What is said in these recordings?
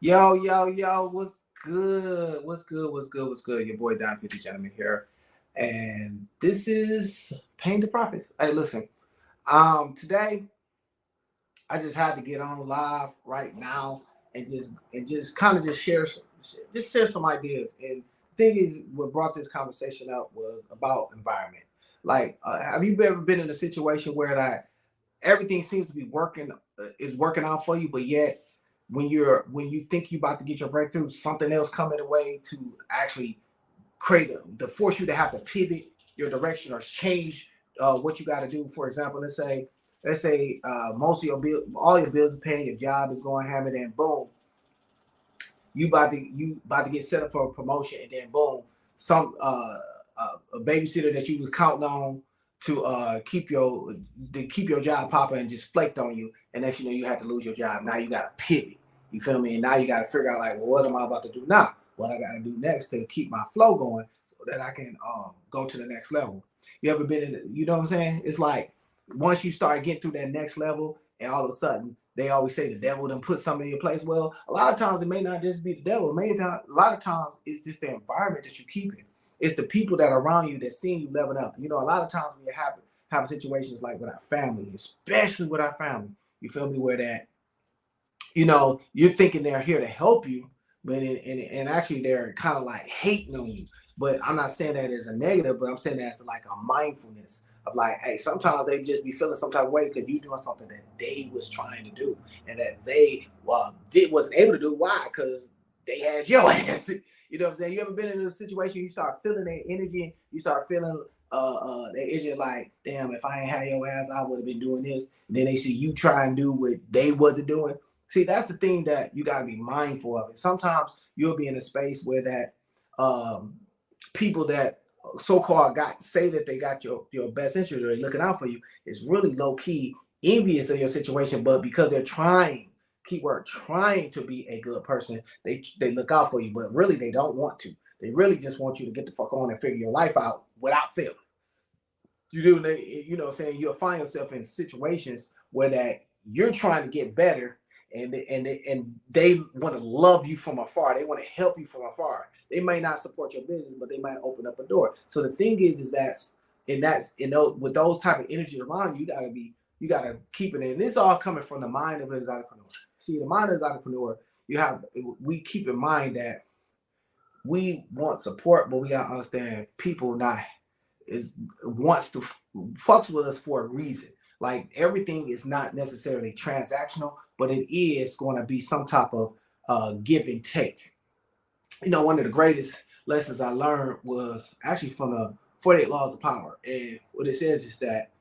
Yo, what's good? What's good? Your boy Don Fifty Gentleman here. And this is Pain to Profits. Hey, listen, today I just had to get on live right now and just kind of just share some ideas. And the thing is, what brought this conversation up was about environment. Like, have you ever been in a situation where that everything seems to be working is working out for you, but yet when you think you about to get your breakthrough, something else come in the way to actually to force you to have to pivot your direction or change what you got to do. For example, let's say most of your bill, all your bills are paying, your job is going hammer, and boom, you about to get set up for a promotion, and then boom, some a babysitter that you was counting on to keep your job popping and just flaked on you, and next you know you have to lose your job. Now you got to pivot. You feel me? And now you got to figure out like, well, what am I about to do now? What I got to do next to keep my flow going so that I can go to the next level. You ever been in? You know what I'm saying? It's like once you start getting through that next level, and all of a sudden they always say the devil done put something in your place. Well, a lot of times it may not just be the devil. A lot of times it's just the environment that you keep in. It's the people that are around you that seeing you level up. You know, a lot of times we have situations like with our family, especially with our family. You feel me? Where that, you know, you're thinking they're here to help you, but and actually they're kind of like hating on you. But I'm not saying that as a negative, but I'm saying that as like a mindfulness of like, hey, sometimes they just be feeling some type of way because you're doing something that they was trying to do and that they wasn't able to do. Why? Because they had your ass. You know what I'm saying? You ever been in a situation you start feeling their energy, you start feeling their energy like, damn, if I ain't had your ass, I would have been doing this. And then they see you try and do what they wasn't doing. See, that's the thing that you got to be mindful of. And sometimes you'll be in a space where that people that so-called say that they got your best interest or they're looking out for you is really low-key envious of your situation, but because they're trying, keyword trying, to be a good person, they look out for you, but really they don't want to. They really just want you to get the fuck on and figure your life out without fail. You do, you know what I'm saying? You'll find yourself in situations where that you're trying to get better, and they want to love you from afar. They want to help you from afar. They may not support your business, but they might open up a door. So the thing is with those type of energy around you, you gotta keep it in. This is all coming from the mind of an exoticpreneur. See, the mind of an exoticpreneur, we keep in mind that we want support, but we gotta understand people not wants to fucks with us for a reason. Like everything is not necessarily transactional, but it is going to be some type of give and take. You know, one of the greatest lessons I learned was actually from the 48 Laws of Power. And what it says is that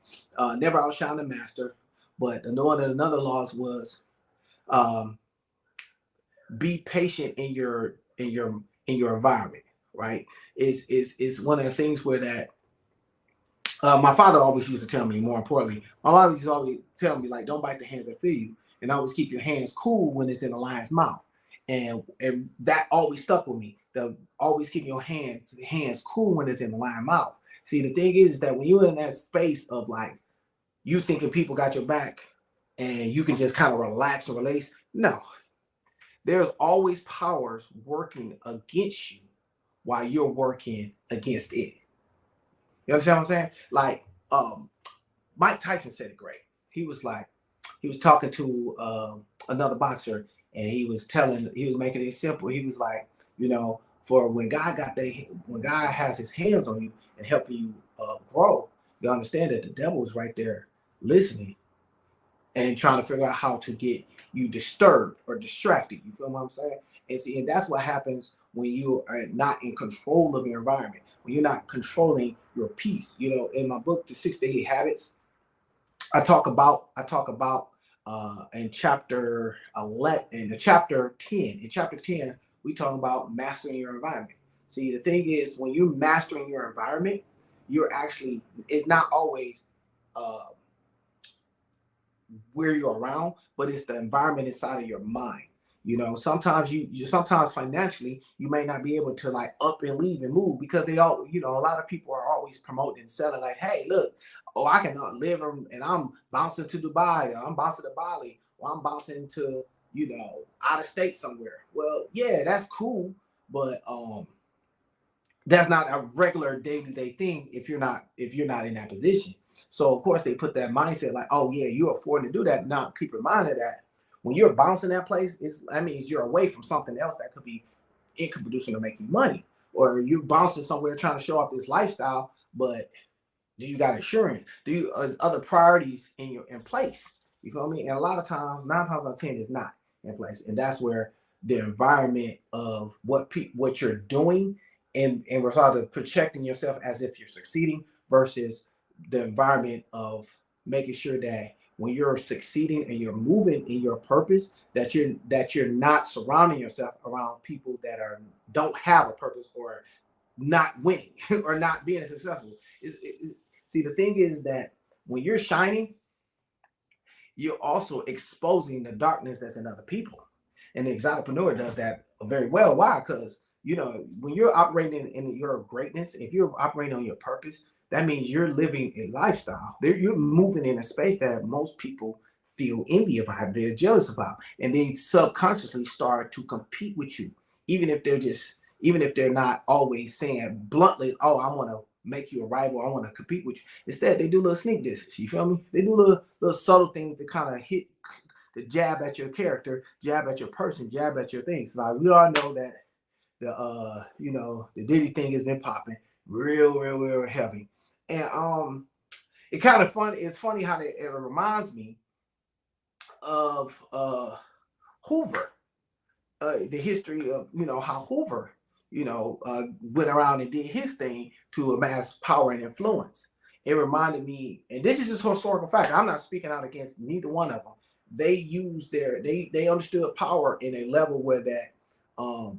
never outshine the master. But another laws was be patient in your environment, right? Is one of the things where that my father always used to tell me, more importantly, my mother used to always tell me, like, don't bite the hands that feed you, and always keep your hands cool when it's in the lion's mouth. And that always stuck with me. The always keep your hands cool when it's in the lion's mouth. See, the thing is that when you're in that space of like you thinking people got your back and you can just kind of relax and release, no. There's always powers working against you while you're working against it. You understand what I'm saying? Like, Mike Tyson said it great. He was talking to another boxer, and he was making it simple. He was like, you know, for when God has his hands on you and helping you grow, you understand that the devil is right there listening and trying to figure out how to get you disturbed or distracted. You feel what I'm saying? And that's what happens when you are not in control of your environment, when you're not controlling your peace. You know, in my book, The 6 Daily Habits, I talk about in chapter 11, in chapter 10. In chapter 10, we talk about mastering your environment. See, the thing is, when you're mastering your environment, it's not always where you're around, but it's the environment inside of your mind. You know, sometimes sometimes financially you may not be able to like up and leave and move because they all, you know, a lot of people are always promoting and selling like, hey, look, oh, I can live and I'm bouncing to Dubai, or I'm bouncing to Bali, or I'm bouncing to, out of state somewhere. Well, yeah, that's cool, but that's not a regular day-to-day thing if you're not in that position. So of course they put that mindset like, oh yeah, you're affording to do that. Now keep in mind of that when you're bouncing that place, that means you're away from something else that could be income producing to make you money, or you're bouncing somewhere trying to show off this lifestyle, but do you got insurance? Do you other priorities in place? You feel me? And a lot of times, 9 times out of 10, is not in place, and that's where the environment of what you're doing and regard to protecting yourself as if you're succeeding versus the environment of making sure that when you're succeeding and you're moving in your purpose, that you're not surrounding yourself around people that don't have a purpose or not winning or not being successful. See, the thing is that when you're shining, you're also exposing the darkness that's in other people. And the Exoticpreneur does that very well. Why? Because when you're operating in your greatness, if you're operating on your purpose, that means you're living a lifestyle. You're moving in a space that most people feel envy about, they're jealous about, and they subconsciously start to compete with you, even if they're not always saying bluntly, "Oh, I want to make you a rival. I want to compete with you." Instead, they do little sneak disses. You feel me? They do little subtle things to kind of hit the jab at your character, jab at your person, jab at your things. Like we all know that the Diddy thing has been popping real heavy, and it kind of fun. It's funny how it reminds me of Hoover, the history of how Hoover went around and did his thing to amass power and influence. It reminded me, and this is just historical fact. I'm not speaking out against neither one of them. They used they understood power in a level where that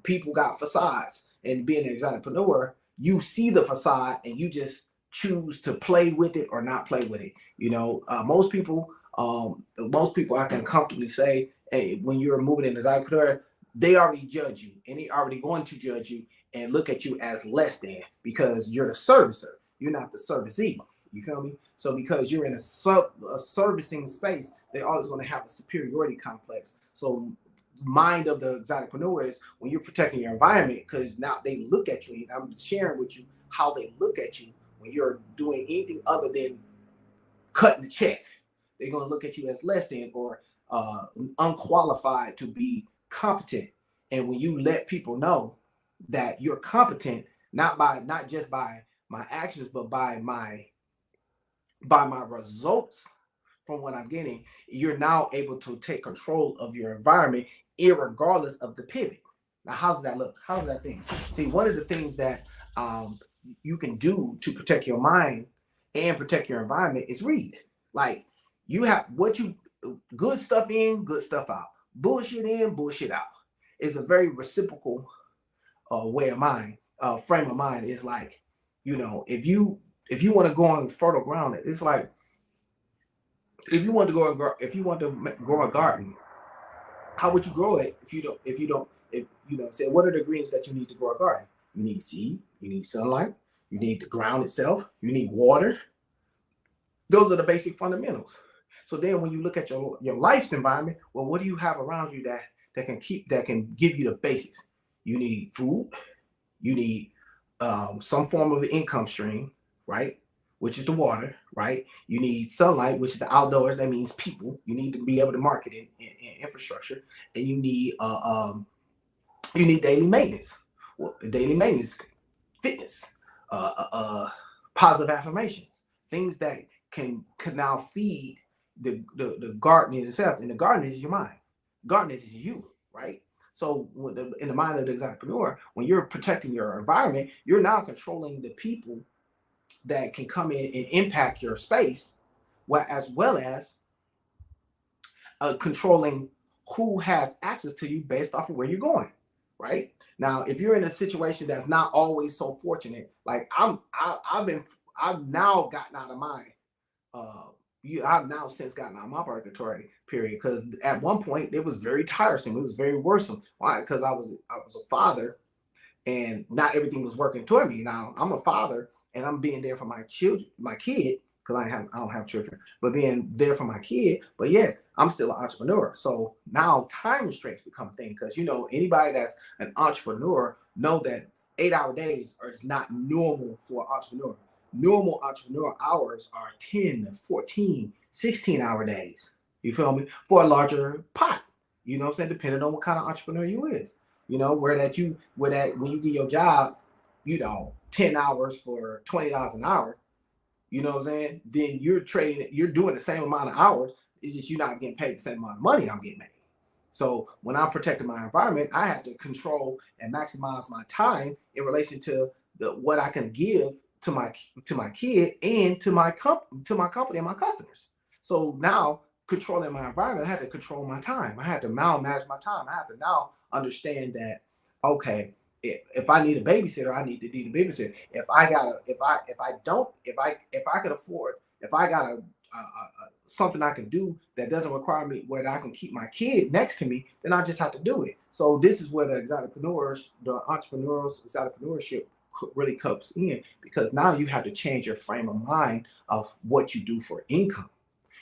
people got facades, and being an exoticpreneur, you see the facade and you just choose to play with it or not play with it. Most people I can comfortably say, hey, when you're moving in as exoticpreneur, they already judge you, and they already going to judge you and look at you as less than, because you're the servicer, you're not the servicee. You feel me? So because you're in a servicing space, they're always going to have a superiority complex. So mind of the exoticpreneur is when you're protecting your environment, because now they look at you, and I'm sharing with you how they look at you when you're doing anything other than cutting the check. They're going to look at you as less than or unqualified to be competent. And when you let people know that you're competent, not just by my actions, but by my results from what I'm getting, you're now able to take control of your environment irregardless of the pivot. Now, how does that look? How does that thing? See, one of the things that you can do to protect your mind and protect your environment is read. Like, you have good stuff in, good stuff out. Bullshit in, bullshit out. It's a very reciprocal way of mind, frame of mind. Is like, if you want to go on fertile ground, it's like if you want to grow a garden, how would you grow it if say, what are the ingredients that you need to grow a garden? You need seed, you need sunlight, you need the ground itself, you need water. Those are the basic fundamentals. So then when you look at your life's environment, well, what do you have around you that can give you the basics? You need food, you need some form of an income stream, right? Which is the water, right? You need sunlight, which is the outdoors. That means people. You need to be able to market in infrastructure, and you need daily maintenance. Well, daily maintenance, fitness, positive affirmations, things that can now feed the garden in itself. And the garden is your mind. Garden is you, right? So in the mind of the exoticpreneur, when you're protecting your environment, you're now controlling the people that can come in and impact your space, as well as controlling who has access to you based off of where you're going, right? Now, if you're in a situation that's not always so fortunate, like I've now gotten out of my I've now since gotten out of my purgatory period, because at one point it was very tiresome. It was very worrisome. Why? Because I was a father, and not everything was working toward me. Now I'm a father, and I'm being there for my children, my kid, because I don't have children, but being there for my kid. But yeah, I'm still an entrepreneur. So now time restraints become a thing, because anybody that's an entrepreneur know that 8-hour days are not normal for an entrepreneur. Normal entrepreneur hours are 10, 14, 16-hour days. You feel me? For a larger pot. You know what I'm saying? Depending on what kind of entrepreneur you is. Where when you get your job, 10 hours for $20 an hour, you know what I'm saying? Then you're doing the same amount of hours. It's just you're not getting paid the same amount of money I'm getting paid. So when I'm protecting my environment, I have to control and maximize my time in relation to what I can give to my kid and to my company and my customers. So now, controlling my environment, I had to control my time. I had to manage my time. I have to now understand that, okay, if I need a babysitter, I need a babysitter. If I could afford, if I got a something I can do that doesn't require me, where I can keep my kid next to me, then I just have to do it. So this is where the exoticpreneurship really comes in, because now you have to change your frame of mind of what you do for income.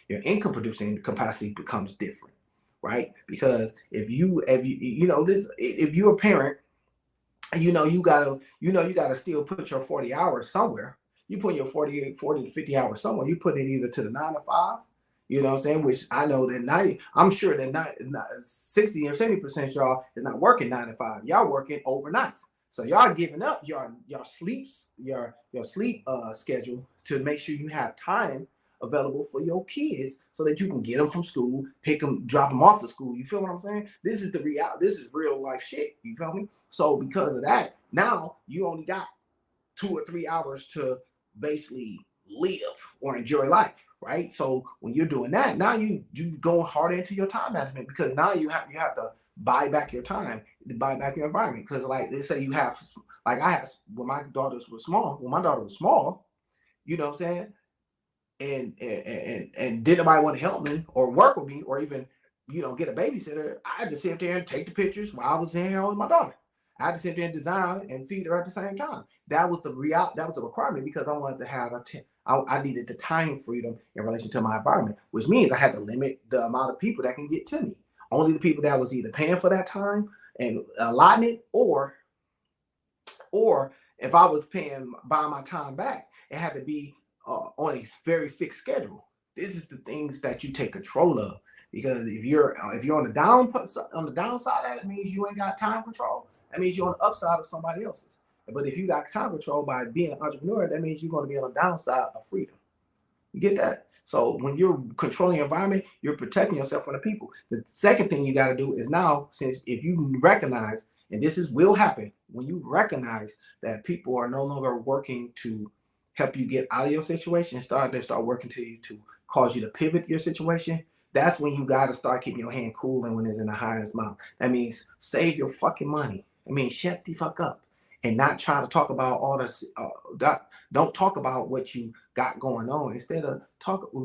Your income producing capacity becomes different, right? Because if you're a parent, you gotta still put your 40 hours somewhere. You put your 40 to 50 hours somewhere. You put it either to the 9 to 5, you know what I'm saying? Which I know that I'm sure that 60 or 70% y'all is not working 9 to 5. Y'all working overnights. So y'all giving up your sleep schedule to make sure you have time available for your kids, so that you can get them from school, pick them, drop them off to school. You feel what I'm saying? This is the reality. This is real life shit. You feel me? So because of that, now you only got 2 or 3 hours to basically live or enjoy life, right? So when you're doing that, now you go harder into your time management, because now you have to buy back your time, buy back your environment. Because like they say, I had when my daughters were small. When my daughter was small, you know what I'm saying? And didn't nobody want to help me or work with me or even get a babysitter, I had to sit there and take the pictures while I was in here with my daughter. I had to sit there and design and feed her at the same time. That was the requirement, because I wanted to have I needed the time freedom in relation to my environment, which means I had to limit the amount of people that can get to me. Only the people that was either paying for that time and allotting it, or if I was buying my time back, it had to be on a very fixed schedule. This is the things that you take control of, because if you're on the downside, that means you ain't got time control. That means you're on the upside of somebody else's. But if you got time control by being an entrepreneur, that means you're going to be on the downside of freedom. You get that? So when you're controlling your environment, you're protecting yourself from the people. The second thing you got to do is now, since if you recognize, and will happen, when you recognize that people are no longer working to help you get out of your situation, they start working to cause you to pivot your situation, that's when you got to start keeping your hand cool and when it's in the highest mouth. That means save your fucking money. I mean, shut the fuck up and not try to talk about all this. Don't talk about what you got going on. Instead of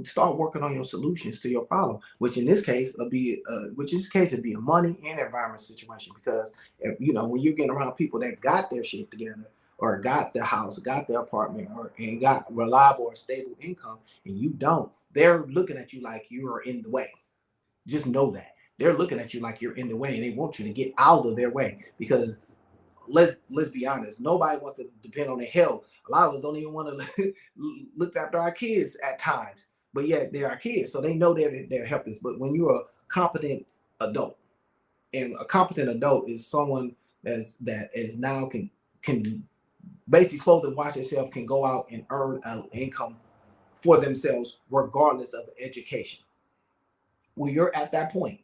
start working on your solutions to your problem, which in this case would be a money and environment situation. Because when you're getting around people that got their shit together, or got the house, got the apartment, and got reliable or stable income, and you don't, they're looking at you like you are in the way. Just know that. They're looking at you like you're in the way, and they want you to get out of their way. Because let's be honest, nobody wants to depend on their health. A lot of us don't even want to look after our kids at times, but yet they're our kids, so they know they're helpless. But when you're a competent adult, and a competent adult is someone that is now can basically clothe and watch themselves, can go out and earn an income for themselves regardless of education. When you're at that point,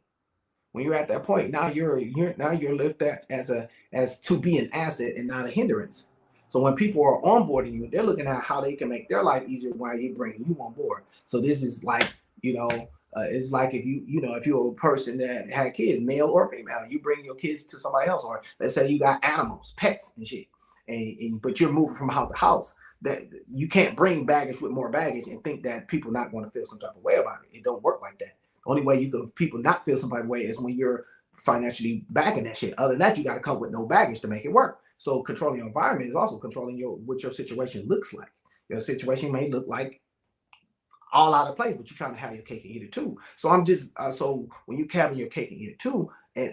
now you're looked at as to be an asset and not a hindrance. So when people are onboarding you, they're looking at how they can make their life easier while you're bringing you on board. So this is like, it's like if you're a person that had kids, male or female, you bring your kids to somebody else, or let's say you got animals, pets and shit, but you're moving from house to house. That you can't bring baggage with more baggage and think that people not going to feel some type of way about it. It don't work like that. The only way you can people not feel some type of way is when you're financially backing that shit. Other than that, you got to come with no baggage to make it work. So controlling your environment is also controlling what your situation looks like. Your situation may look like all out of place, but you're trying to have your cake and eat it too. So I'm just so when you having your cake and eat it too, and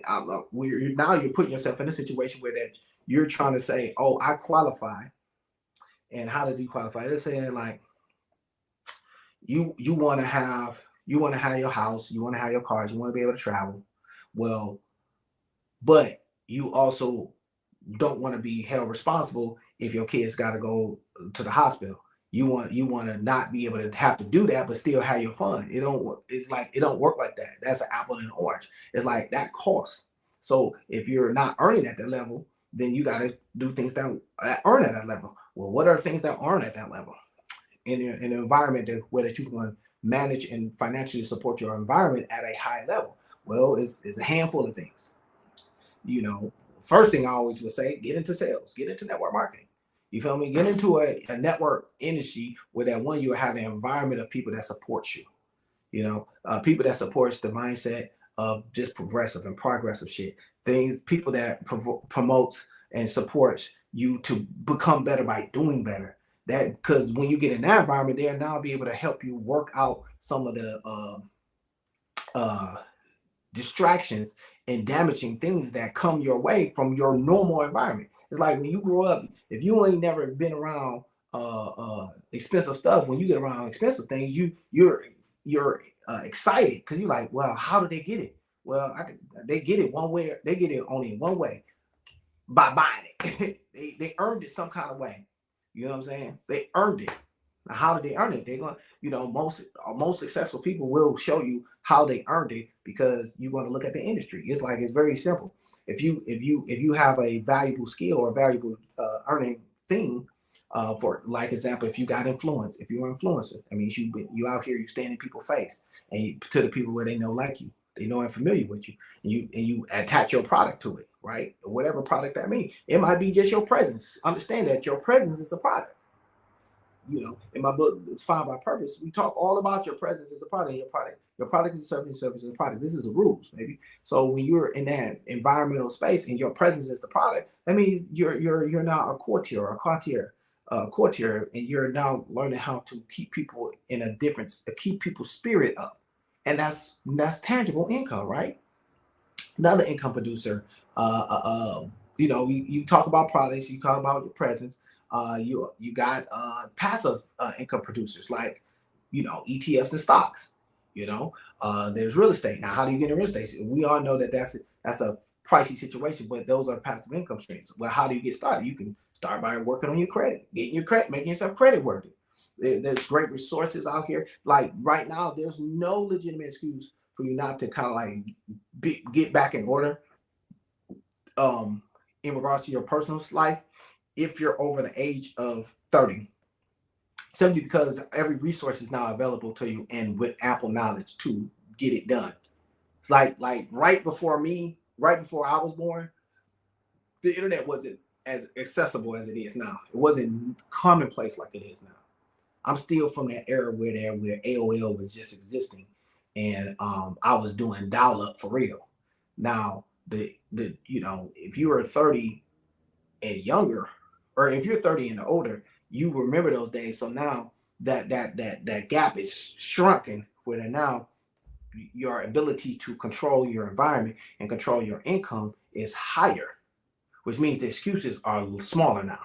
now you're putting yourself in a situation where that you're trying to say, oh, I qualify. And how does he qualify? They're saying like you want to have your house, you want to have your cars, you want to be able to travel. Well, but you also don't want to be held responsible if your kids got to go to the hospital. You want to not be able to have to do that, but still have your fun. It don't work. It's like it don't work like that. That's an apple and an orange. It's like that costs. So if you're not earning at that level, then you got to do things that earn at that level. Well, what are things that aren't at that level? In an environment where that you can manage and financially support your environment at a high level. Well, it's a handful of things. You know, first thing I always would say, get into sales, get into network marketing. You feel me? Get into a network industry where that one you have an environment of people that support you. You know, people that supports the mindset of just progressive and progressive shit. Things, people that promotes and supports you to become better by doing better. That because when you get in that environment, they'll now be able to help you work out some of the distractions and damaging things that come your way from your normal environment. It's like when you grow up, if you ain't never been around expensive stuff, when you get around expensive things, you're excited because you're like, well, how did they get it? Well, they get it one way. They get it only in one way, by buying it. they earned it some kind of way. You know what I'm saying? They earned it. Now, how did they earn it? They're going, most successful people will show you how they earned it because you're going to look at the industry. It's like it's very simple. If you have a valuable skill or a valuable earning thing, for like example, if you got influence, if you're an influencer, I mean you out here, you stand in people's face and to the people where they know like you, they know and familiar with you, and you attach your product to it, right? Whatever product that means. It might be just your presence. Understand that your presence is a product. You know, in my book, It's Fine by Purpose, we talk all about your presence as a product. Your product is a service, service is a product. This is the rules, baby. So when you're in that environmental space and your presence is the product, that means you're now a courtier, and you're now learning how to keep people in a difference, to keep people's spirit up, and that's tangible income, right? Another income producer. You talk about products, you talk about your presence. You got passive income producers like ETFs and stocks. There's real estate. Now, how do you get in real estate? We all know that that's a pricey situation, but those are passive income streams. Well, how do you get started? You can start by working on your credit, getting your credit, making yourself credit worthy. There's great resources out here. Like right now, there's no legitimate excuse for you not to kind of like get back in order in regards to your personal life if you're over the age of 30. Simply because every resource is now available to you and with ample knowledge to get it done. It's like right before I was born, the internet wasn't as accessible as it is now. It wasn't commonplace like it is now. I'm still from that era where AOL was just existing, and I was doing dial-up for real. Now, if you were 30 and younger, or if you're 30 and older, you remember those days. So now that gap is shrunken, where now your ability to control your environment and control your income is higher, which means the excuses are smaller now.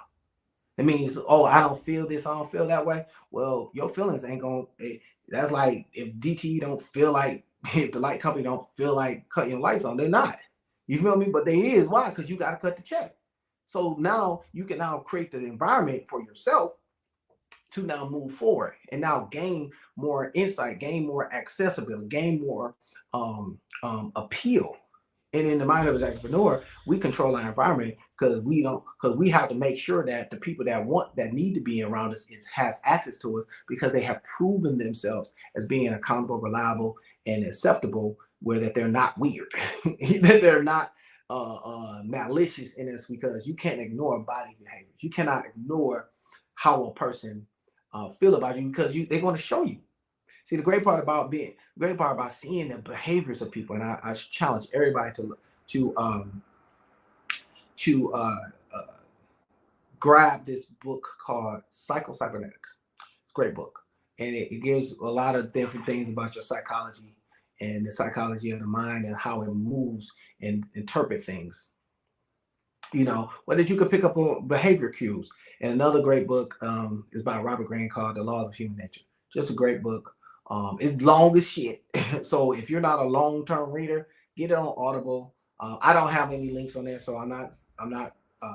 It means, oh, I don't feel this, I don't feel that way. Well, your feelings ain't going to, that's like if DTE don't feel like, if the light company don't feel like cutting your lights on, they're not. You feel me? But they is. Why? Because you got to cut the check. So now you can now create the environment for yourself to now move forward and now gain more insight, gain more accessibility, gain more appeal. And in the mind of the entrepreneur, we control our environment because we have to make sure that the people that need to be around us has access to us because they have proven themselves as being accountable, reliable, and acceptable, where that they're not weird, that they're not malicious in this, because you can't ignore body behaviors. You cannot ignore how a person feel about you because they're going to show you. See, the great part about seeing the behaviors of people, and I challenge everybody to grab this book called Cybernetics. It's a great book. and it gives a lot of different things about your psychology and the psychology of the mind and how it moves and interpret things. What did you could pick up on behavior cues. And another great book is by Robert Greene called The Laws of Human Nature. Just a great book. It's long as shit. So if you're not a long-term reader, get it on Audible. I don't have any links on there, so I'm not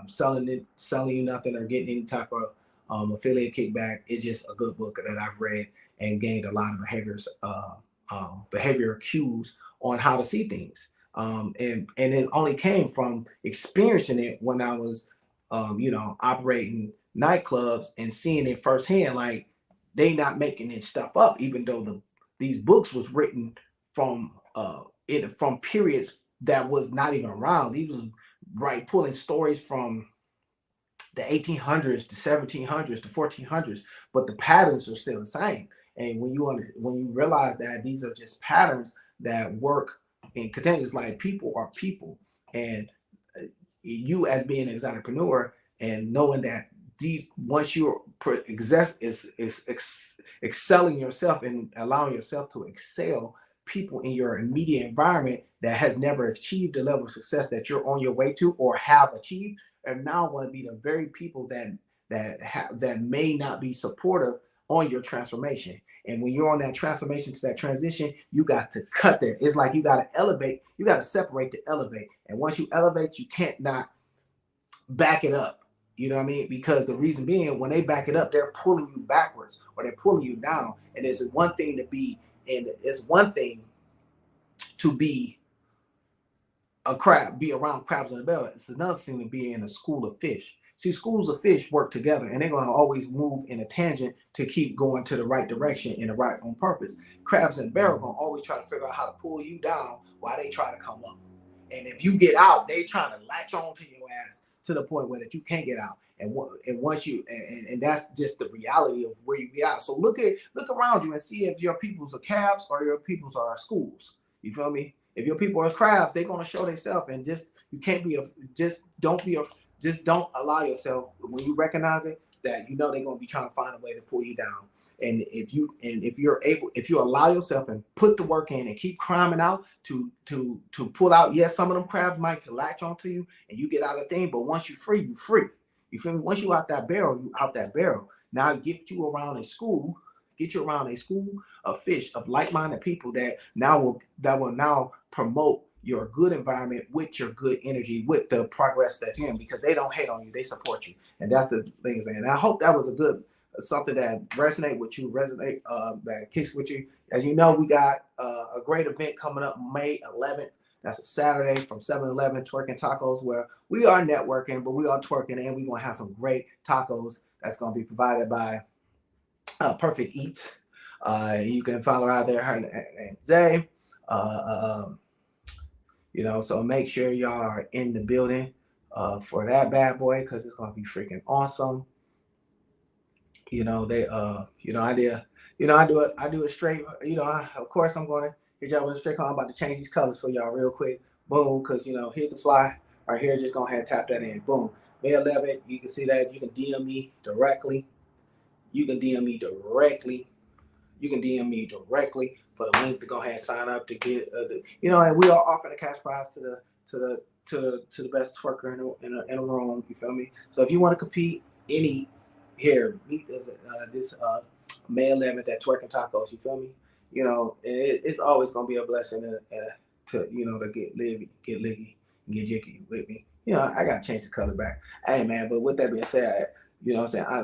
selling you nothing or getting any type of affiliate kickback. It's just a good book that I've read and gained a lot of behavior cues on how to see things. And it only came from experiencing it when I was, operating nightclubs and seeing it firsthand. Like, they not making this stuff up, even though these books was written from from periods that was not even around. These was pulling stories from the 1800s, the 1700s, the 1400s, but the patterns are still the same. And when you realize that these are just patterns that work in containers, like people are people, and you as being an exoticpreneur and knowing that once you're excelling yourself and allowing yourself to excel, people in your immediate environment that has never achieved the level of success that you're on your way to or have achieved are now going to be the very people that may not be supportive on your transformation. And when you're on that transformation to that transition, you got to cut that. It's like you got to elevate, you got to separate to elevate. And once you elevate, you can't not back it up. You know what I mean? Because the reason being, when they back it up, they're pulling you backwards or they're pulling you down. And it's one thing to be a crab, be around crabs in the barrel. It's another thing to be in a school of fish. See, schools of fish work together, and they're going to always move in a tangent to keep going to the right direction in the right on purpose. Crabs in the barrel going to always try to figure out how to pull you down while they try to come up. And if you get out, they trying to latch on to your ass to the point where that you can't get out. And once you and that's just the reality of where you get out. So look around you and see if your peoples are cabs or your peoples are schools. You feel me? If your people are crabs, they're gonna show themselves, and don't allow yourself, when you recognize it, that they're gonna be trying to find a way to pull you down. And if you allow yourself and put the work in and keep climbing out to pull out, yes, some of them crabs might latch onto you and you get out of the thing, but once you're free, you free. You feel me? Once you out that barrel, you out that barrel. Now get you around a school of fish, of like-minded people that will now promote your good environment with your good energy, with the progress that's in, because they don't hate on you, they support you. And that's the thing. And I hope that was something that resonate with you, that kicks with you. As you know, we got a great event coming up May 11th. That's a Saturday from 7-Eleven, Twerking Tacos, where we are networking, but we are twerking, and we're going to have some great tacos that's going to be provided by Perfect Eats. You can follow her out there. Her name is Zay. So make sure y'all are in the building for that bad boy, because it's going to be freaking awesome. I do it straight. Of course, I'm going to hit y'all with a straight call. I'm about to change these colors for y'all real quick. Boom, because, here's the fly right here. Just go ahead and tap that in. Boom. May 11th, you can see that. You can DM me directly. You can DM me for the link to go ahead and sign up to get, and we are offering a cash prize to the best twerker in a room. You feel me? So if you want to compete, meet this May 11th at Twerking Tacos. You feel me? It's always gonna be a blessing to get liggy, and get jiggy with me. I gotta change the color back. Hey man, but with that being said,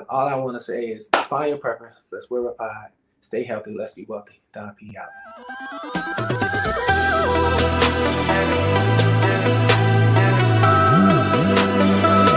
all I want to say is find your purpose. Let's wear a pie. Stay healthy. Let's be wealthy. Don P out.